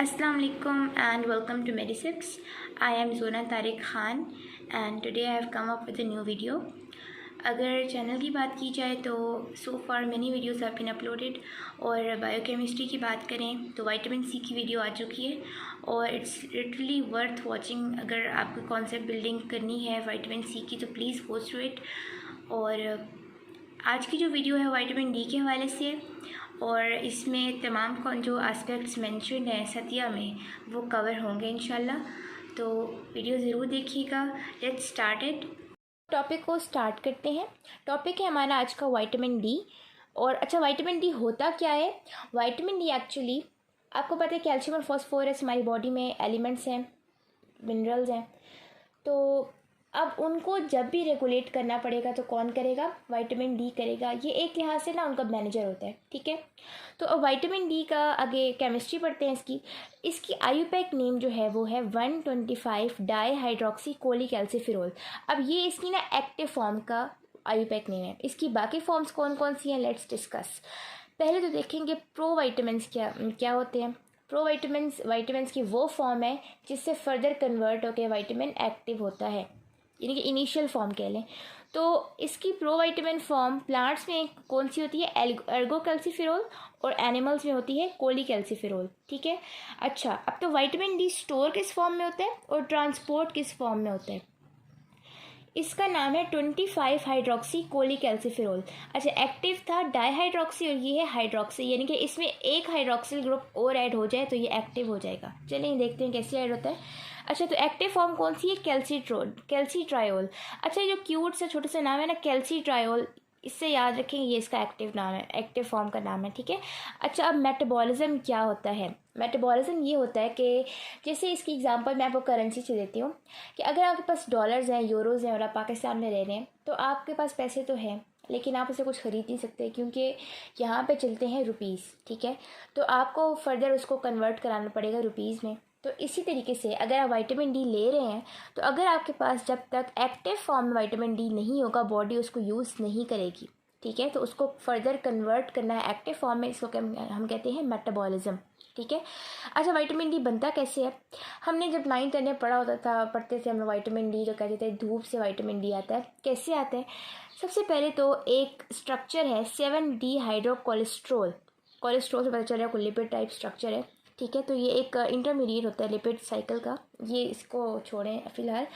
Assalamu alaikum and welcome to Medisix. I am Zona Tariq Khan and today I have come up with a new video. अगर channel की बात की जाए तो so far many videos have been uploaded और biochemistry की बात करें तो विटामिन सी की वीडियो आ चुकी है और इट्स लिटरली वर्थ वॉचिंग। अगर आपको कॉन्सेप्ट बिल्डिंग करनी है विटामिन सी की तो प्लीज़ गो थ्रू इट। और आज की जो वीडियो है विटामिन डी के हवाले से है और इसमें तमाम जो एस्पेक्ट्स मेंशन हैं सतिया में वो कवर होंगे इंशाल्लाह, तो वीडियो ज़रूर देखिएगा। Let's start it. टॉपिक को स्टार्ट करते हैं। टॉपिक है हमारा आज का विटामिन डी। और अच्छा, विटामिन डी होता क्या है? विटामिन डी एक्चुअली आपको पता है कैल्शियम और फॉस्फोरस हमारी बॉडी में एलिमेंट्स हैं, मिनरल्स हैं। तो अब उनको जब भी रेगुलेट करना पड़ेगा तो कौन करेगा? विटामिन डी करेगा। ये एक लिहाज से ना उनका मैनेजर होता है, ठीक है। तो अब विटामिन डी का आगे केमिस्ट्री पढ़ते हैं। इसकी आयुपैक नेम जो है वो है 125 डाईहाइड्रोक्सी कोलीकैल्सिफेरॉल। अब ये इसकी ना एक्टिव फॉर्म का आयुपैक नेम है। इसकी बाकी फॉर्म्स कौन कौन सी हैं, लेट्स डिस्कस। पहले तो देखेंगे प्रो विटामिन्स क्या होते हैं। प्रो विटामिन्स की वो फॉर्म है जिससे फर्दर कन्वर्ट होकर विटामिन एक्टिव होता है, यानी कि इनिशियल फॉर्म कह लें। तो इसकी प्रो विटामिन फॉर्म प्लांट्स में कौन सी होती है? एर्गोकैल्सिफेरॉल, और एनिमल्स में होती है कोलीकैल्सिफेरॉल, ठीक है। अच्छा, अब तो विटामिन डी स्टोर किस फॉर्म में होता है और ट्रांसपोर्ट किस फॉर्म में होता है? इसका नाम है 25 हाइड्रोक्सी कोलीकैल्सिफेरॉल। अच्छा, एक्टिव था डाईहाइड्रोक्सी और ये है हाइड्रोक्सी, यानी कि इसमें एक हाइड्रोक्सिल ग्रुप और ऐड हो जाए तो ये एक्टिव हो जाएगा। चलिए देखते हैं कैसे ऐड होता है। अच्छा, तो एक्टिव फॉर्म कौन सी है? कैल्सीट्रायोल। अच्छा, ये जो क्यूट सा छोटा सा नाम है ना कैल्सीट्रायोल, इससे याद रखेंगे ये इसका एक्टिव नाम है, एक्टिव फॉर्म का नाम है, ठीक है। अच्छा, अब मेटाबॉलिज्म क्या होता है? मेटाबॉलिज्म ये होता है कि जैसे इसकी एग्जांपल मैं आपको करेंसी से देती हूँ कि अगर आपके पास डॉलर्स हैं, यूरोज़ हैं और आप पाकिस्तान में रह रहे हैं तो आपके पास पैसे तो हैं लेकिन आप उसे कुछ ख़रीद नहीं सकते क्योंकि यहाँ पे चलते हैं रुपीज़, ठीक है। तो आपको फर्दर उसको कन्वर्ट कराना पड़ेगा रुपीज़ में। तो इसी तरीके से अगर आप विटामिन डी ले रहे हैं तो अगर आपके पास जब तक एक्टिव फॉर्म में विटामिन डी नहीं होगा बॉडी उसको यूज़ नहीं करेगी, ठीक है। तो उसको फर्दर कन्वर्ट करना है एक्टिव फॉर्म में, इसको हम कहते हैं मेटाबॉलिज्म, ठीक है। अच्छा, विटामिन डी बनता कैसे है? हमने जब 9th में पढ़ते थे हम विटामिन डी, जो कहते थे धूप से विटामिन डी आता है। कैसे आता है? सबसे पहले तो एक स्ट्रक्चर है 7D हाइड्रो कोलेस्ट्रोल से पता चल रहा है कोई लिपिड टाइप स्ट्रक्चर है, ठीक है। तो ये एक इंटरमीडिएट होता है लिपिड साइकिल का, ये इसको छोड़ें फ़िलहाल।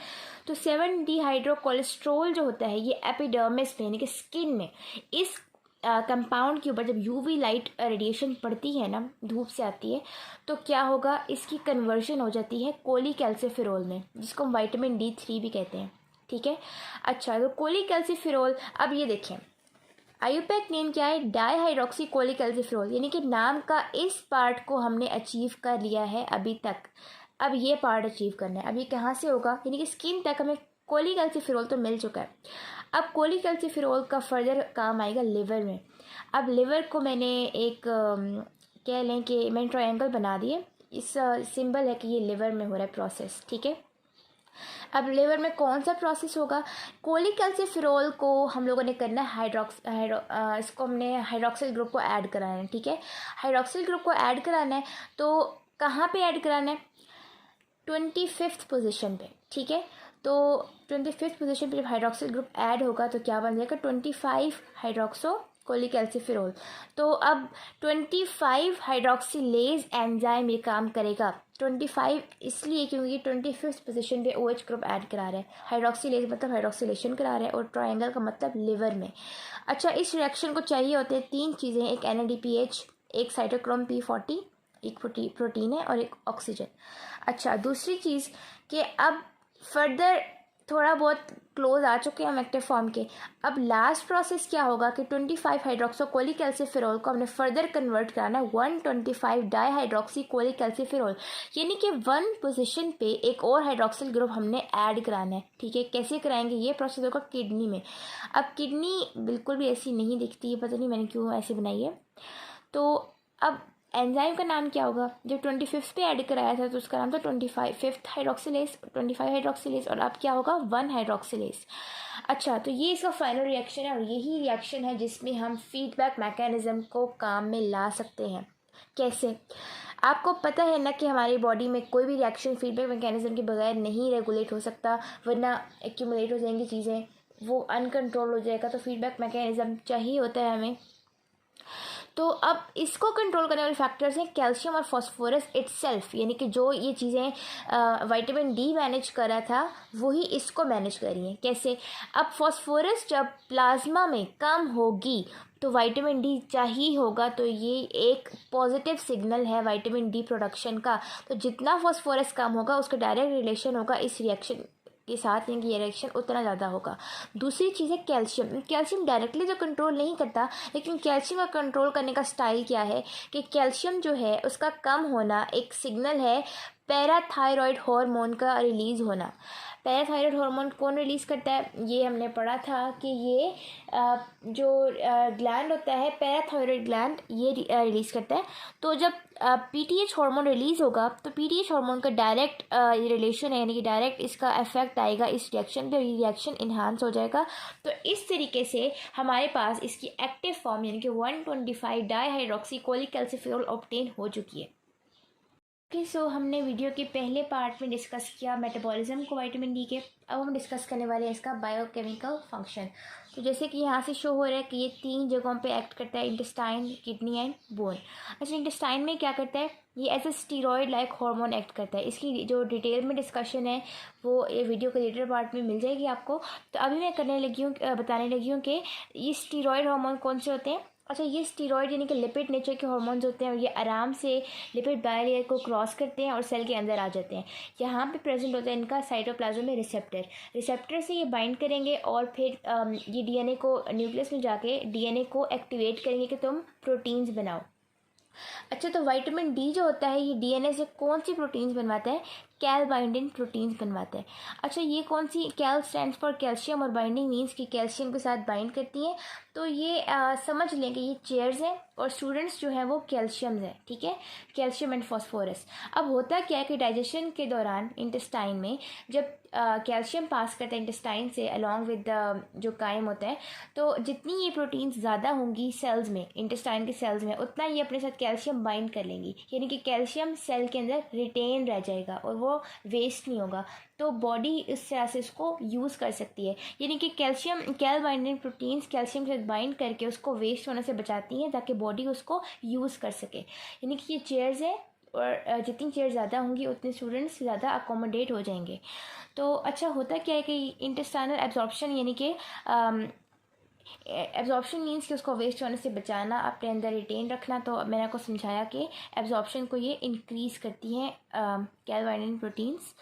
तो 7D हाइड्रो कोलेस्ट्रोल जो होता है ये एपिडर्मिस में यानी कि स्किन में इस कंपाउंड के ऊपर जब यूवी लाइट रेडिएशन पड़ती है ना, धूप से आती है, तो क्या होगा? इसकी कन्वर्शन हो जाती है कोलीकैल्सिफेरॉल में, जिसको हम विटामिन D3 भी कहते हैं, ठीक है। अच्छा, तो कोलीकैल्सिफेरॉल, अब ये देखें आयुपैक नेम क्या है? डाईहाइड्रोक्सी कोलीकैल्सिफेरॉल, यानी कि नाम का इस पार्ट को हमने अचीव कर लिया है अभी तक। अब ये पार्ट अचीव करना है। अब ये कहाँ से होगा? यानी कि स्किन तक हमें कोलीकैल्सिफेरॉल तो मिल चुका है। अब कोलीकैल्सिफेरॉल का फर्दर काम आएगा लिवर में। अब लिवर को मैंने एक कह लें कि मैंने ट्रायंगल बना दिए, इस सिंबल है कि ये लिवर में हो रहा है प्रोसेस, ठीक है। अब लिवर में कौन सा प्रोसेस होगा? कोलीकैल्सिफेरॉल को हम लोगों ने करना है इसको हमने हाइड्रोक्सिल ग्रुप को ऐड कराना है, ठीक है। हाइड्रोक्सिल ग्रुप को ऐड कराना है तो कहाँ पे ऐड कराना है? 25th पोजीशन पे, ठीक है। तो 25th पोजीशन पे जब हाइड्रोक्सिल ग्रुप ऐड होगा तो क्या बन जाएगा? 25 हाइड्रोक्सो कोलीकैल्सिफेरॉल। तो अब 25 हाइड्रोक्सिलेज एंजाइम ये काम करेगा। 25 इसलिए क्योंकि 25th पोजीशन पे OH ग्रुप ऐड करा रहा है। हाइड्रोक्सिलेज मतलब हाइड्रोक्सिलेशन करा रहा है और ट्रायंगल का मतलब लिवर में। अच्छा, इस रिएक्शन को चाहिए होते हैं 3 चीज़ें, एक NADPH, एक साइटोक्रोम P40, एक प्रोटीन है और एक ऑक्सीजन। अच्छा, दूसरी चीज़ कि अब फर्दर थोड़ा बहुत क्लोज आ चुके हैं हम एक्टिव फॉर्म के। अब लास्ट प्रोसेस क्या होगा कि 25 हाइड्रोक्सो कोलीकैल्सिफेरॉल को हमने फर्दर कन्वर्ट कराना है 125 डाईहाइड्रोक्सी कोलीकैल्सिफेरॉल, यानी कि 1 पोजीशन पे एक और हाइड्रोक्सिल ग्रुप हमने ऐड कराना है, ठीक है। कैसे कराएंगे? ये प्रोसेस होगा किडनी में। अब किडनी बिल्कुल भी ऐसी नहीं दिखती है, पता नहीं मैंने क्यों ऐसे बनाई है। तो अब एंजाइम का नाम क्या होगा? जब 25th पे ऐड कराया था तो उसका नाम था 25 हाइड्रोक्सिलेज और अब क्या होगा? 1 हाइड्रोक्सिलेज। अच्छा, तो ये इसका फाइनल रिएक्शन है और यही रिएक्शन है जिसमें हम फीडबैक मैकेनिज्म को काम में ला सकते हैं। कैसे? आपको पता है ना कि हमारी बॉडी में कोई भी रिएक्शन फीडबैक मैकेनिज्म के बगैर नहीं रेगुलेट हो सकता, वरना एक्यूमुलेट हो जाएंगी चीज़ें, वो अनकंट्रोल हो जाएगा। तो फीडबैक मैकेनिज्म चाहिए होता है हमें। तो अब इसको कंट्रोल करने वाले फैक्टर्स हैं कैल्शियम और फास्फोरस इटसेल्फ, यानी कि जो ये चीज़ें विटामिन डी मैनेज कर रहा था वही इसको मैनेज कर रही हैं। कैसे? अब फास्फोरस जब प्लाज्मा में कम होगी तो विटामिन डी चाहिए होगा, तो ये एक पॉजिटिव सिग्नल है विटामिन डी प्रोडक्शन का। तो जितना फास्फोरस कम होगा उसका डायरेक्ट रिलेशन होगा इस रिएक्शन के साथ, यानी कि ये रिएक्शन उतना ज़्यादा होगा। दूसरी चीज़ है कैल्शियम। कैल्शियम डायरेक्टली तो कंट्रोल नहीं करता, लेकिन कैल्शियम का कंट्रोल करने का स्टाइल क्या है कि कैल्शियम जो है उसका कम होना एक सिग्नल है पैराथायरॉयड हार्मोन का रिलीज़ होना। पैराथायरॉयड हार्मोन कौन रिलीज़ करता है? ये हमने पढ़ा था कि ये जो ग्लैंड होता है पैराथायरॉयड ग्लैंड, ये रिलीज़ करता है। तो जब पीटीएच हार्मोन रिलीज़ होगा तो पीटीएच हार्मोन का डायरेक्ट रिलेशन है, यानी कि डायरेक्ट इसका इफेक्ट आएगा इस रिएक्शन पे, रिएक्शन इन्हांस हो जाएगा। तो इस तरीके से हमारे पास इसकी एक्टिव फॉर्म यानी कि 125 डाईहाइड्रोक्सीकोलिक कैल्सिफेरॉल ऑब्टेन हो चुकी है। ओके, सो हमने वीडियो के पहले पार्ट में डिस्कस किया मेटाबॉलिज्म को विटामिन डी के। अब हम डिस्कस करने वाले हैं इसका बायोकेमिकल फंक्शन। तो जैसे कि यहाँ से शो हो रहा है कि ये 3 जगहों पे एक्ट करता है, इंटेस्टाइन, किडनी एंड बोन। अच्छा, इंटेस्टाइन में क्या करता है? ये as a steroid like hormone act करता है। इसकी जो डिटेल में डिस्कशन है वो ये वीडियो के लेटर पार्ट में मिल जाएगी आपको। तो अभी मैं बताने लगी हूँ कि ये स्टीरॉयड हार्मोन कौन से होते हैं। अच्छा, ये स्टीरॉयड यानी कि लिपिड नेचर के हार्मोन्स होते हैं और ये आराम से लिपिड बायलेयर को क्रॉस करते हैं और सेल के अंदर आ जाते हैं। यहाँ पे प्रेजेंट होता है इनका साइटोप्लाज्म में रिसेप्टर से ये बाइंड करेंगे और फिर ये डीएनए को न्यूक्लियस में जाके डीएनए को एक्टिवेट करेंगे कि तुम प्रोटीन्स बनाओ। अच्छा, तो विटामिन डी जो होता है ये डीएनए से कौन सी प्रोटीन्स बनवाता है? कैल बाइंडिंग प्रोटीन्स बनवाता है। अच्छा, ये कौन सी? कैल स्टैंड्स फॉर कैल्शियम और बाइंडिंग मीन्स कि कैल्शियम के साथ बाइंड करती हैं। तो ये समझ लें कि ये चेयर्स हैं और स्टूडेंट्स जो हैं वो कैल्शियम्स हैं, ठीक है, कैल्शियम एंड फॉस्फोरस। अब होता क्या है कि डाइजेशन के दौरान इंटेस्टाइन में जब कैल्शियम पास करता है इंटेस्टाइन से अलॉन्ग विद जो कायम होता है, तो जितनी ये प्रोटीन्स ज़्यादा होंगी सेल्स में, इंटेस्टाइन के सेल्स में, उतना ये अपने साथ कैल्शियम बाइंड कर लेंगी, यानी कि कैल्शियम सेल के अंदर रिटेन रह जाएगा और वो वेस्ट नहीं होगा। तो बॉडी इस तरह से इसको यूज़ कर सकती है, यानी कि कैल बाइंडिंग प्रोटीन्स कैल्शियम से बाइंड करके उसको वेस्ट होने से बचाती हैं ताकि बॉडी उसको यूज़ कर सके। यानी कि ये चेयर्स है और जितनी चेयर ज़्यादा होंगी उतने स्टूडेंट्स ज़्यादा अकोमोडेट हो जाएंगे। तो अच्छा, होता क्या है कि इंटेस्टाइनल एब्जॉर्प्शन यानी कि एब्जॉर्प्शन मीन्स कि उसको वेस्ट होने से बचाना, अपने अंदर रिटेन रखना। तो मैंने आपको समझाया कि एब्जॉर्प्शन को ये इंक्रीज़ करती हैं कैलवाइनिन प्रोटीन्स,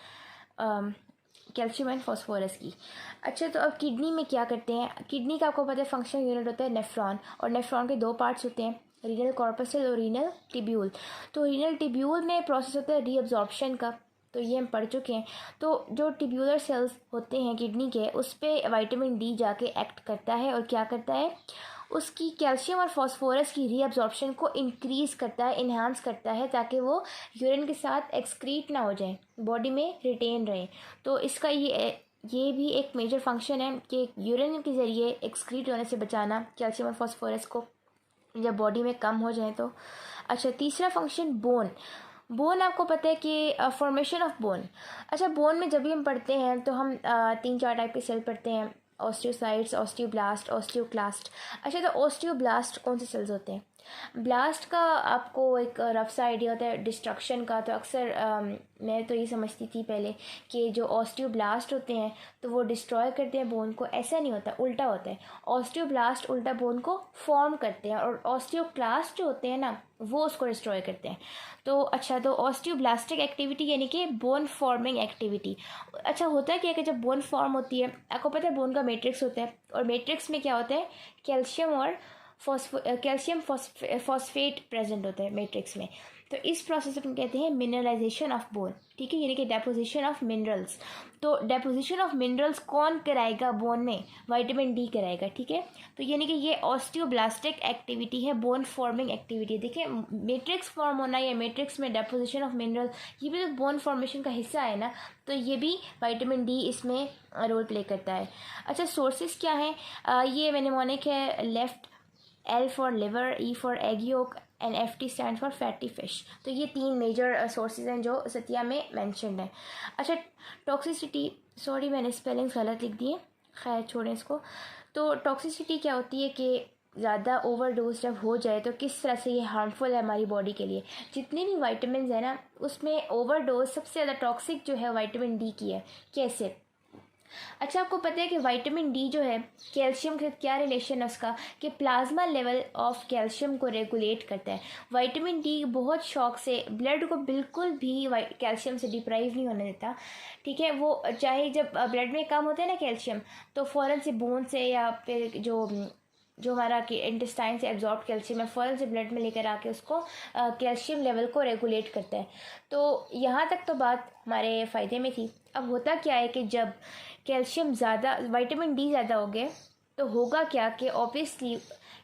कैल्शियम एंड फॉस्फोरस की। अच्छा, तो अब किडनी में क्या करते हैं? किडनी का आपको पता है फंक्शनल यूनिट होता है नेफ्रॉन, और नेफ्रॉन के 2 पार्ट्स होते हैं, रीनल कॉर्पसल और रीनल टिब्यूल। तो रीनल टिब्यूल में प्रोसेस होता है रीअब्जॉर्प्शन का, तो ये हम पढ़ चुके हैं। तो जो टिब्यूलर सेल्स होते हैं किडनी के, उस पर विटामिन डी जाके एक्ट करता है और क्या करता है, उसकी कैल्शियम और फास्फोरस की रीअब्जॉर्प्शन को इंक्रीज़ करता है, इन्हांस करता है, ताकि वो यूरिन के साथ एक्सक्रीट ना हो जाए, बॉडी में रिटेन रहे। तो इसका ये भी एक मेजर फंक्शन है कि यूरिन के ज़रिए एक्सक्रीट होने से बचाना कैल्शियम और फास्फोरस को जब बॉडी में कम हो जाए तो। अच्छा, तीसरा फंक्शन बोन आपको पता है कि फॉर्मेशन ऑफ बोन। अच्छा, बोन में जब भी हम पढ़ते हैं तो हम 3-4 टाइप के सेल पढ़ते हैं, ऑस्टियोसाइट्स, ऑस्टियोब्लास्ट, ऑस्टियोक्लास्ट। अच्छा, तो ऑस्टियोब्लास्ट कौन से सेल्स होते हैं? ब्लास्ट का आपको एक रफ सा आइडिया होता है डिस्ट्रक्शन का। तो अक्सर मैं तो ये समझती थी पहले कि जो ऑस्टियोब्लास्ट होते हैं तो वो डिस्ट्रॉय करते हैं बोन को। ऐसा नहीं होता, उल्टा होता है। ऑस्टियोब्लास्ट उल्टा बोन को फॉर्म करते हैं और ऑस्टियोक्लास्ट जो होते हैं ना वो उसको डिस्ट्रॉय करते हैं। तो अच्छा, तो ऑस्टियोब्लास्टिक एक्टिविटी यानी कि बोन फॉर्मिंग एक्टिविटी। अच्छा, होता क्या है कि जब बोन फॉर्म होती है, आपको पता है बोन का मैट्रिक्स होता है, और मैट्रिक्स में क्या होता है, कैल्शियम फॉस्फेट प्रेजेंट होता है मैट्रिक्स में। तो इस प्रोसेस को कहते हैं मिनरलाइजेशन ऑफ बोन, ठीक है, यानी कि डेपोजिशन ऑफ मिनरल्स। तो डेपोजिशन ऑफ मिनरल्स कौन कराएगा बोन में? विटामिन डी कराएगा, ठीक है। तो यानी कि ये ऑस्टियोब्लास्टिक एक्टिविटी है, बोन फॉर्मिंग एक्टिविटी। देखिए, मैट्रिक्स फॉर्म होना या मैट्रिक्स में डेपोजिशन ऑफ मिनरल, ये भी तो बोन फॉर्मेशन का हिस्सा है ना। तो ये भी विटामिन डी इसमें रोल प्ले करता है। अच्छा, सोर्सेज क्या हैं? ये मेनेमोनिक है, left, L for liver, E for egg yolk, and FT stand for fatty fish. तो ये 3 मेजर सोर्सेज हैं जो सतिया में मैंशनड हैं। अच्छा, टॉक्सिसिटी, सॉरी मैंने स्पेलिंग्स गलत लिख दिए, खैर छोड़ें इसको। तो टॉक्सिसिटी क्या होती है कि ज़्यादा ओवरडोज जब हो जाए तो किस तरह से ये हार्मफुल है हमारी बॉडी के लिए। जितने भी विटामिन है ना, उसमें ओवरडोज सबसे ज़्यादा टॉक्सिक जो है विटामिन डी की है। कैसे? अच्छा, आपको पता है कि विटामिन डी जो है कैल्शियम के क्या रिलेशन है उसका, कि प्लाज्मा लेवल ऑफ कैल्शियम को रेगुलेट करता है। विटामिन डी बहुत शौक से ब्लड को बिल्कुल भी कैल्शियम से डिप्राइव नहीं होने देता, ठीक है। वो चाहे जब ब्लड में कम होता है ना कैल्शियम, तो फ़ौरन से बोन से या फिर जो हमारा इंटेस्टाइन से एब्जॉर्ब कैल्शियम है फ़ौरन से ब्लड में लेकर आके उसको कैल्शियम लेवल को रेगुलेट करता है। तो यहाँ तक तो बात हमारे फ़ायदे में थी। अब होता क्या है कि जब कैल्शियम ज़्यादा, विटामिन डी ज़्यादा हो गए तो होगा क्या कि obviously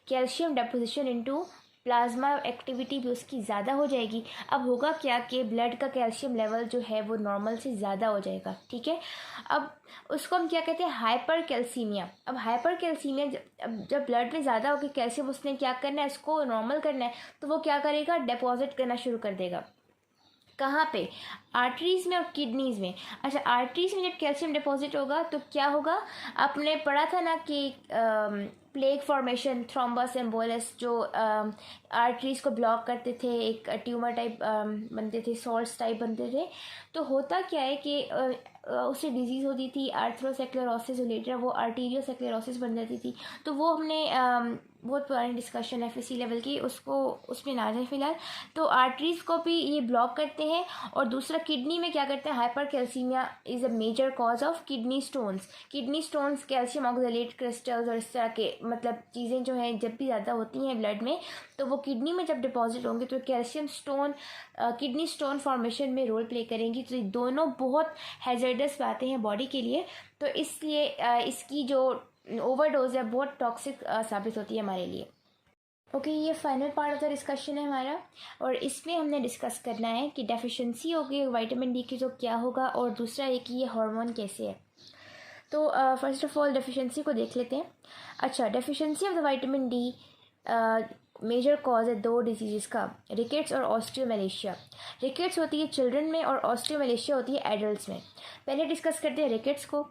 calcium deposition into plasma activity भी उसकी ज़्यादा हो जाएगी। अब होगा क्या कि ब्लड का कैल्शियम लेवल जो है वो नॉर्मल से ज़्यादा हो जाएगा, ठीक है। अब उसको हम क्या कहते हैं, हाइपर कैल्सीमिया। अब हाइपर कैल्सीमिया जब ब्लड में ज़्यादा होगी कैल्शियम, उसने क्या करना है, इसको नॉर्मल करना है, तो वो क्या करेगा, डिपॉजिट करना शुरू कर देगा। कहाँ पे? आर्टरीज़ में और किडनीज़ में। अच्छा, आर्टरीज़ में जब कैल्शियम डिपॉजिट होगा तो क्या होगा, आपने पढ़ा था ना कि प्लेग फॉर्मेशन, थ्रोम्बस एम्बोलस, जो आर्टरीज़ को ब्लॉक करते थे, एक ट्यूमर टाइप बनते थे, सॉल्ट्स टाइप बनते थे। तो होता क्या है कि उससे डिजीज़ होती थी आर्थरोस्क्लेरोसिस रिलेटेड, वो आर्टीरियोस्क्लेरोसिस बन जाती थी। तो वो हमने बहुत पुरानी डिस्कशन है FSC लेवल की, उसको उसमें ना जाए फिलहाल। तो आर्टरीज़ को भी ये ब्लॉक करते हैं। और दूसरा किडनी में क्या करते हैं, hypercalcaemia is a major cause of kidney stones. Kidney stones calcium oxalate crystals और इस तरह के मतलब चीज़ें जो हैं जब भी ज़्यादा होती हैं ब्लड में, तो वो किडनी में जब डिपॉजिट होंगे तो calcium stone kidney stone formation में रोल प्ले करेंगी। तो ये दोनों बहुत हैजर्डस बातें हैं बॉडी के लिए। तो इसलिए इसकी जो ओवरडोज है बहुत टॉक्सिक साबित होती है हमारे लिए। ओके, ये final part of the discussion है हमारा, और इसमें हमने डिस्कस करना है कि डेफिशिएंसी होगी विटामिन डी की तो क्या होगा, और दूसरा है कि ये हार्मोन कैसे है। तो फर्स्ट ऑफ ऑल डेफिशिएंसी को देख लेते हैं। अच्छा, deficiency of the vitamin D major cause है 2 डिजीज़ का, रिकेट्स और ऑस्टियोमेलेशिया। रिकेट्स होती है चिल्ड्रन में और ऑस्टियोमेलेशिया होती है एडल्ट्स में। पहले डिस्कस करते हैं रिकेट्स को।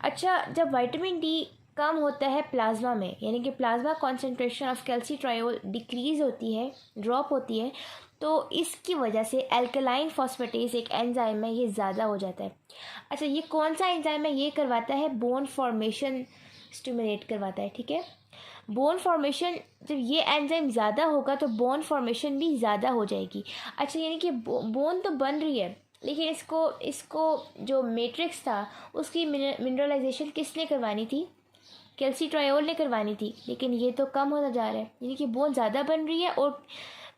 अच्छा, जब विटामिन डी कम होता है प्लाज्मा में, यानी कि प्लाज्मा कॉन्सेंट्रेशन ऑफ कैल्सीट्रायोल डिक्रीज़ होती है, ड्रॉप होती है, तो इसकी वजह से एल्कलाइन फॉस्फेटेज एक एंजाइम है, ये ज़्यादा हो जाता है। अच्छा, ये कौन सा एंजाइम है, ये करवाता है बोन फॉर्मेशन स्टिमुलेट करवाता है, ठीक है। बोन फॉर्मेशन, जब ये एंजाइम ज़्यादा होगा तो बोन फॉर्मेशन भी ज़्यादा हो जाएगी। अच्छा, यानी कि बोन तो बन रही है, लेकिन इसको जो मैट्रिक्स था उसकी मिनरलाइजेशन किसने करवानी थी, कैल्सीट्रायोल ने करवानी थी, लेकिन ये तो कम होता जा रहा है, यानी कि बोन ज़्यादा बन रही है और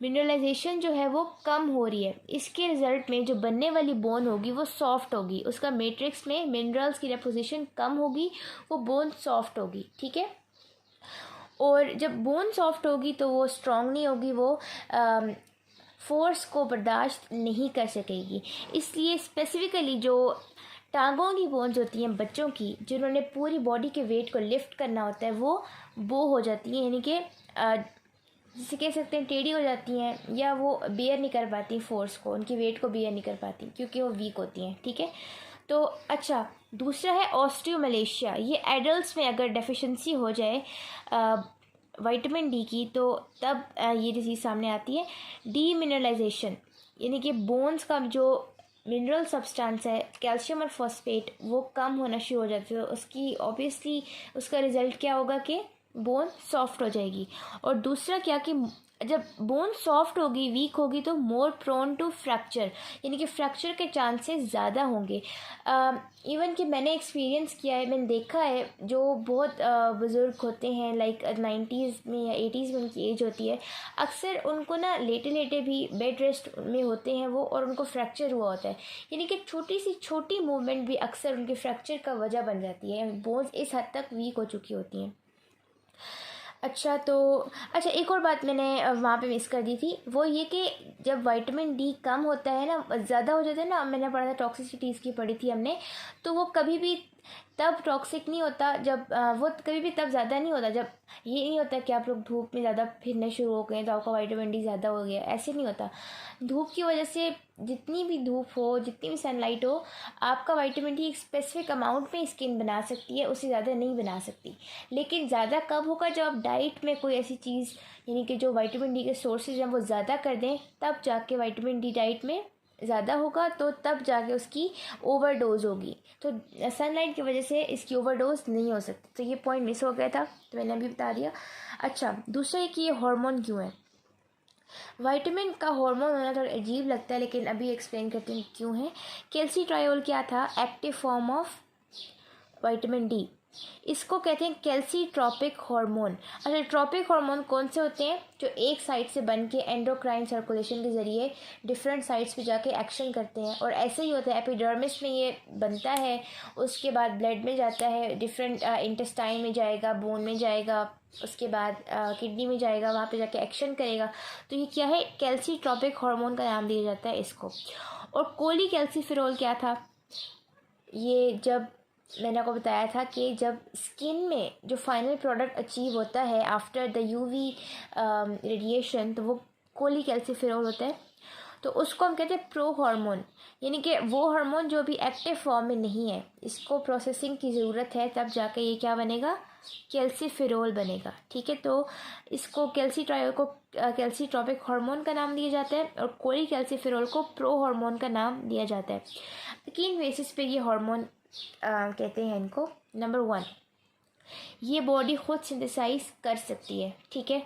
मिनरलाइजेशन जो है वो कम हो रही है। इसके रिज़ल्ट में जो बनने वाली बोन होगी वो सॉफ्ट होगी, उसका मैट्रिक्स में मिनरल्स की डेपोजिशन कम होगी, वो बोन सॉफ्ट होगी, ठीक है। और जब बोन सॉफ्ट होगी तो वो स्ट्रॉन्ग नहीं होगी, वो फोर्स को बर्दाश्त नहीं कर सकेगी। इसलिए स्पेसिफ़िकली जो टांगों की बोन्स होती हैं बच्चों की, जिन्होंने पूरी बॉडी के वेट को लिफ्ट करना होता है, वो बो हो जाती हैं, यानी कि जिसे कह सकते हैं टेढ़ी हो जाती हैं, या वो बेयर नहीं कर पाती फोर्स को, उनकी वेट को बेयर नहीं कर पाती क्योंकि वो वीक होती हैं, ठीक है। तो अच्छा, दूसरा है ऑस्टियोमलेशिया। ये एडल्ट्स में अगर डेफिशिएंसी हो जाए विटामिन डी की तो तब ये डिजीज़ सामने आती है। डीमिनरलाइजेशन, यानी कि बोन्स का जो मिनरल सब्सटेंस है कैल्शियम और फॉस्फेट वो कम होना शुरू हो जाती है। उसकी ऑब्वियसली उसका रिज़ल्ट क्या होगा कि बोन सॉफ्ट हो जाएगी। और दूसरा क्या कि जब बोन सॉफ्ट होगी, वीक होगी, तो मोर प्रोन टू फ्रैक्चर, यानी कि फ्रैक्चर के चांसेस ज़्यादा होंगे। इवन कि मैंने एक्सपीरियंस किया है, मैंने देखा है जो बहुत बुज़ुर्ग होते हैं, लाइक 90s में या 80s में उनकी एज होती है, अक्सर उनको ना लेटे लेटे भी बेड रेस्ट में होते हैं वो, और उनको फ्रैक्चर हुआ होता है। यानी कि छोटी सी छोटी मूवमेंट भी अक्सर उनके फ्रैक्चर का वजह बन जाती है, बोन्स इस हद तक वीक हो चुकी होती हैं। अच्छा तो अच्छा, एक और बात मैंने वहाँ पे मिस कर दी थी, वो ये कि जब विटामिन डी कम होता है ना, ज़्यादा हो जाता है ना, मैंने पढ़ा था टॉक्सिसिटीज़ की पढ़ी थी हमने, तो वो कभी भी तब टॉक्सिक नहीं होता जब वो कभी भी तब ज़्यादा नहीं होता जब ये नहीं होता कि आप लोग धूप में ज़्यादा फिरने शुरू हो गए तो आपका विटामिन डी ज़्यादा हो गया, ऐसे नहीं होता। धूप की वजह से जितनी भी धूप हो, जितनी भी सनलाइट हो, आपका विटामिन डी एक स्पेसिफिक अमाउंट में स्किन बना सकती है, उससे ज़्यादा नहीं बना सकती। लेकिन ज़्यादा कब होगा, जब आप डाइट में कोई ऐसी चीज़ यानी कि जो विटामिन डी के सोर्सेज हैं वो ज़्यादा कर दें, तब जाके विटामिन डी डाइट में ज़्यादा होगा, तो तब जाके उसकी ओवरडोज होगी। तो सनलाइट की वजह से इसकी ओवरडोज नहीं हो सकती। तो ये पॉइंट मिस हो गया था, तो मैंने अभी बता दिया। अच्छा, दूसरा ये कि ये हार्मोन क्यों है। विटामिन का हार्मोन होना थोड़ा अजीब लगता है, लेकिन अभी एक्सप्लेन करती हूँ क्यों है। कैल्सीट्रायोल क्या था, active form of vitamin D, इसको कहते हैं कैल्सीट्रोपिक हार्मोन। अच्छा, ट्रोपिक हार्मोन कौन से होते हैं, जो एक साइड से बन के एंडोक्राइन सर्कुलेशन के ज़रिए डिफरेंट साइड्स पे जाके एक्शन करते हैं, और ऐसे ही होता है एपिडर्मिस में ये बनता है, उसके बाद ब्लड में जाता है, डिफरेंट इंटेस्टाइन में जाएगा, बोन में जाएगा, उसके बाद किडनी में जाएगा, वहाँ पे जाके एक्शन करेगा। तो ये क्या है, कैल्सीट्रोपिक हार्मोन का नाम दिया जाता है इसको। और कोलीकैल्सिफेरॉल क्या था, ये जब मैंने आपको बताया था कि जब स्किन में जो फाइनल प्रोडक्ट अचीव होता है आफ्टर द यूवी रेडिएशन, तो वो कोलीकैल्सिफेरॉल होता है। तो उसको हम कहते हैं प्रो हार्मोन, यानी कि वो हार्मोन जो भी एक्टिव फॉर्म में नहीं है, इसको प्रोसेसिंग की ज़रूरत है, तब जाके ये क्या बनेगा, कैल्सीफेरॉल बनेगा। ठीक है, तो इसको कैल्सीट्रायोल को कैल्सीट्रोपिक हार्मोन का नाम दिया जाता है, और कोलीकैल्सिफेरॉल को प्रो हार्मोन का नाम दिया जाता है। किन बेसिस पे ये हार्मोन कहते हैं इनको। नंबर 1, ये बॉडी खुद सिंथेसाइज कर सकती है। ठीक है,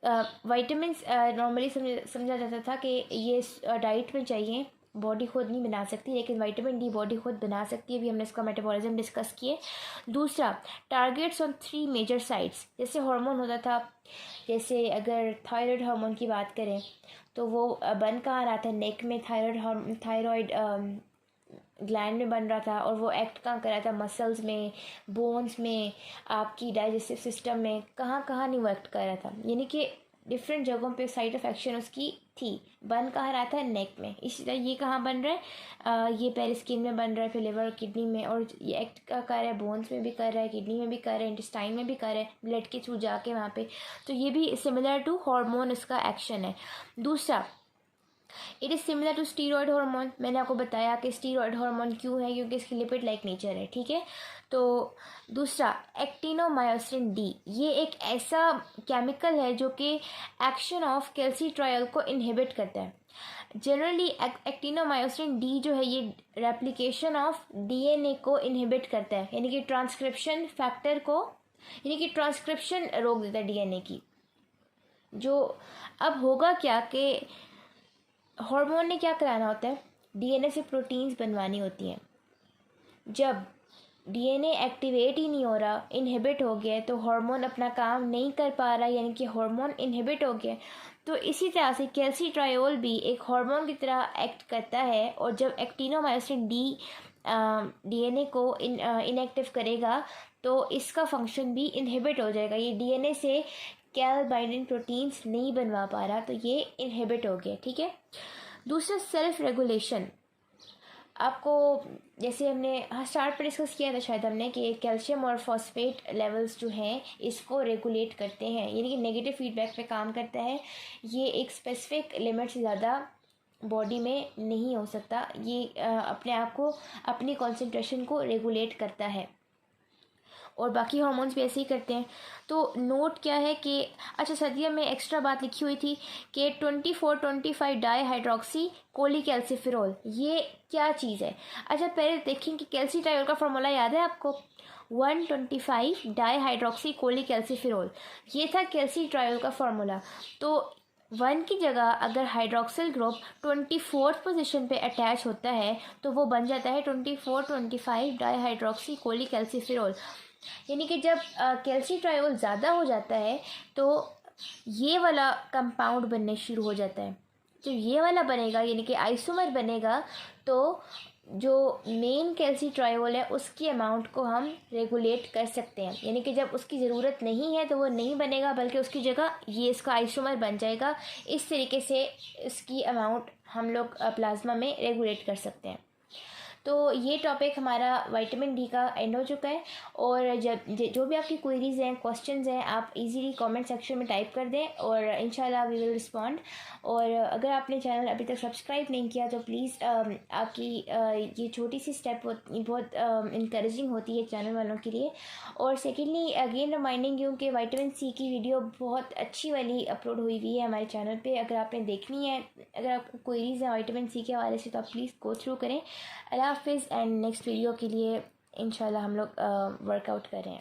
विटामिन नॉर्मली समझा जाता था कि ये डाइट में चाहिए, बॉडी खुद नहीं बना सकती, लेकिन विटामिन डी बॉडी खुद बना सकती है। अभी हमने इसका मेटाबॉलिज्म डिस्कस किए। दूसरा, टारगेट्स ऑन 3 मेजर साइट्स, जैसे हार्मोन होता था, जैसे अगर थायराइड हार्मोन की बात करें तो वो बन कहाँ रहा था, नेक में थायराइड ग्लैंड में बन रहा था, और वो एक्ट कहाँ कर रहा था, मसल्स में, बोन्स में, आपकी डाइजेस्टिव सिस्टम में, कहाँ कहाँ नहीं वो एक्ट कर रहा था, यानी कि डिफरेंट जगहों पे साइड ऑफ एक्शन उसकी थी। बन कहाँ रहा था, नेक में। इसी तरह ये कहाँ बन रहा है, ये पहले स्किन में बन रहा है, फिर लिवर और किडनी में, और ये एक्ट का कर रहा है, बोन्स में भी कर रहा है, किडनी में भी कर रहा है, इंटेस्टाइन में भी कर रहा है, ब्लड के थ्रू जाके वहाँ पे। तो ये भी सिमिलर टू हार्मोन इसका एक्शन है। दूसरा, it is similar to steroid hormone. मैंने आपको बताया कि स्टीरॉयड हार्मोन क्यों है, क्योंकि इसकी लिपिड लाइक नेचर है। ठीक है, तो दूसरा, एक्टिनोमायोसिन डी, ये एक ऐसा केमिकल है जो कि एक्शन ऑफ कैल्सीट्रायोल को इनहिबिट करता है। जनरली एक्टिनोमायोसिन डी जो है ये रेप्लिकेशन ऑफ डीएनए को इनहिबिट करता है, यानी कि ट्रांसक्रिप्शन फैक्टर को, यानी कि ट्रांसक्रिप्शन रोक देता है डीएनए की। जो अब होगा क्या कि हार्मोन ने क्या कराना होता है, डीएनए से प्रोटीन्स बनवानी होती हैं। जब डीएनए एक्टिवेट ही नहीं हो रहा, इनहिबिट हो गया, तो हार्मोन अपना काम नहीं कर पा रहा, यानी कि हार्मोन इनहिबिट हो गया। तो इसी तरह से कैल्सीट्रायोल भी एक हार्मोन की तरह एक्ट करता है, और जब एक्टिनोमायोसिन डी डीएनए को इनएक्टिव करेगा, तो इसका फंक्शन भी इनहिबिट हो जाएगा। ये डीएनए से कैल बाइंडिंग प्रोटीन्स नहीं बनवा पा रहा, तो ये इनहिबिट हो गया। ठीक है, दूसरा, सेल्फ रेगुलेशन। आपको जैसे हमने स्टार्ट पर डिस्कस किया था शायद हमने, कि कैल्शियम और फॉस्फेट लेवल्स जो हैं इसको रेगुलेट करते हैं, यानी कि नेगेटिव फीडबैक पे काम करता है। ये एक स्पेसिफिक लिमिट से ज़्यादा बॉडी में नहीं हो सकता। ये अपने आप को, अपनी कॉन्सेंट्रेशन को रेगुलेट करता है, और बाकी हार्मोन्स भी ऐसे ही करते हैं। तो नोट क्या है कि अच्छा, सर्दियों में एक्स्ट्रा बात लिखी हुई थी कि 24-25 डाई हाइड्रोक्सी कोलीकैल्सिफेरॉल, ये क्या चीज़ है। अच्छा, पहले देखें कि कैल्सीट्रायोल का फार्मूला याद है आपको, 125 डाई हाइड्रोक्सी कोलीकैल्सिफेरॉल, ये था कैल्सीट्रायोल का फार्मूला। तो 1 की जगह अगर हाइड्रोक्सिल ग्रुप 24th पोजीशन पे अटैच होता है, तो वो बन जाता है 24-25 डाई हाइड्रोक्सी कोलीकैल्सिफेरॉल। यानी कि जब कैल्सीट्रायोल ज़्यादा हो जाता है, तो ये वाला कंपाउंड बनने शुरू हो जाता है। जब ये वाला बनेगा, यानी कि आइसोमर बनेगा, तो जो मेन कैल्सीट्रायोल है उसकी अमाउंट को हम रेगुलेट कर सकते हैं, यानी कि जब उसकी ज़रूरत नहीं है तो वो नहीं बनेगा, बल्कि उसकी जगह ये इसका आइसोमर बन जाएगा। इस तरीके से इसकी अमाउंट हम लोग प्लाज्मा में रेगुलेट कर सकते हैं। तो ये टॉपिक हमारा विटामिन डी का एंड हो चुका है। और जब जो भी आपकी क्वेरीज़ हैं, क्वेश्चंस हैं, आप इजीली कमेंट सेक्शन में टाइप कर दें और इंशाल्लाह वी विल रिस्पॉन्ड। और अगर आपने चैनल अभी तक सब्सक्राइब नहीं किया तो प्लीज़ आपकी ये छोटी सी स्टेप बहुत इंकरेजिंग होती है चैनल वालों के लिए। और सेकेंडली अगेन रिमाइंडिंग यू कि विटामिन सी की वीडियो बहुत अच्छी वाली अपलोड हुई हुई है हमारे चैनल पे, अगर आपने देखनी है, अगर आपको क्वेरीज़ हैं विटामिन सी के हवाले से तो आप प्लीज़ गो थ्रू करें। अल्लाह हाफिज़ एंड नेक्स्ट वीडियो के लिए इंशाल्लाह हम लोग वर्कआउट करें।